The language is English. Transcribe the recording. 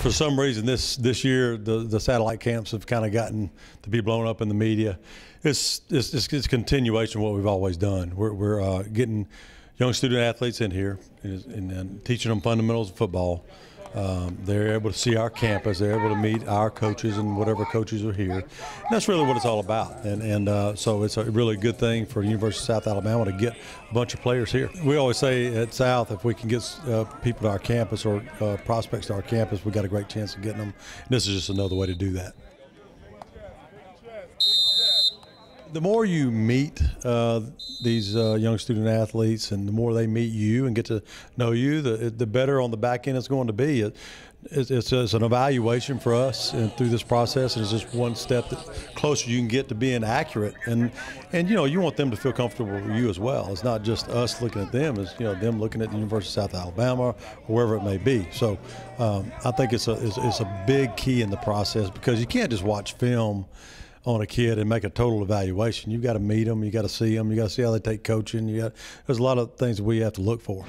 For some reason, this year the satellite camps have kind of gotten to be blown up in the media. It's a continuation of what we've always done. We're getting young student athletes in here and teaching them fundamentals of football. They're able to see our campus. They're able to meet our coaches and whatever coaches are here. And that's really what it's all about. So it's a really good thing for the University of South Alabama to get a bunch of players here. We always say at South, if we can get people to our campus or prospects to our campus, we've got a great chance of getting them. And this is just another way to do that. The more you meet these young student athletes and the more they meet you and get to know you, the better on the back end it's going to be. It's an evaluation for us and through this process, and it's just one step closer you can get to being accurate. And you want them to feel comfortable with you as well. It's not just us looking at them, it's them looking at the University of South Alabama or wherever it may be. So I think it's a big key in the process, because you can't just watch film on a kid and make a total evaluation. You've got to meet them, you got to see them, you got to see how they take coaching. There's a lot of things that we have to look for.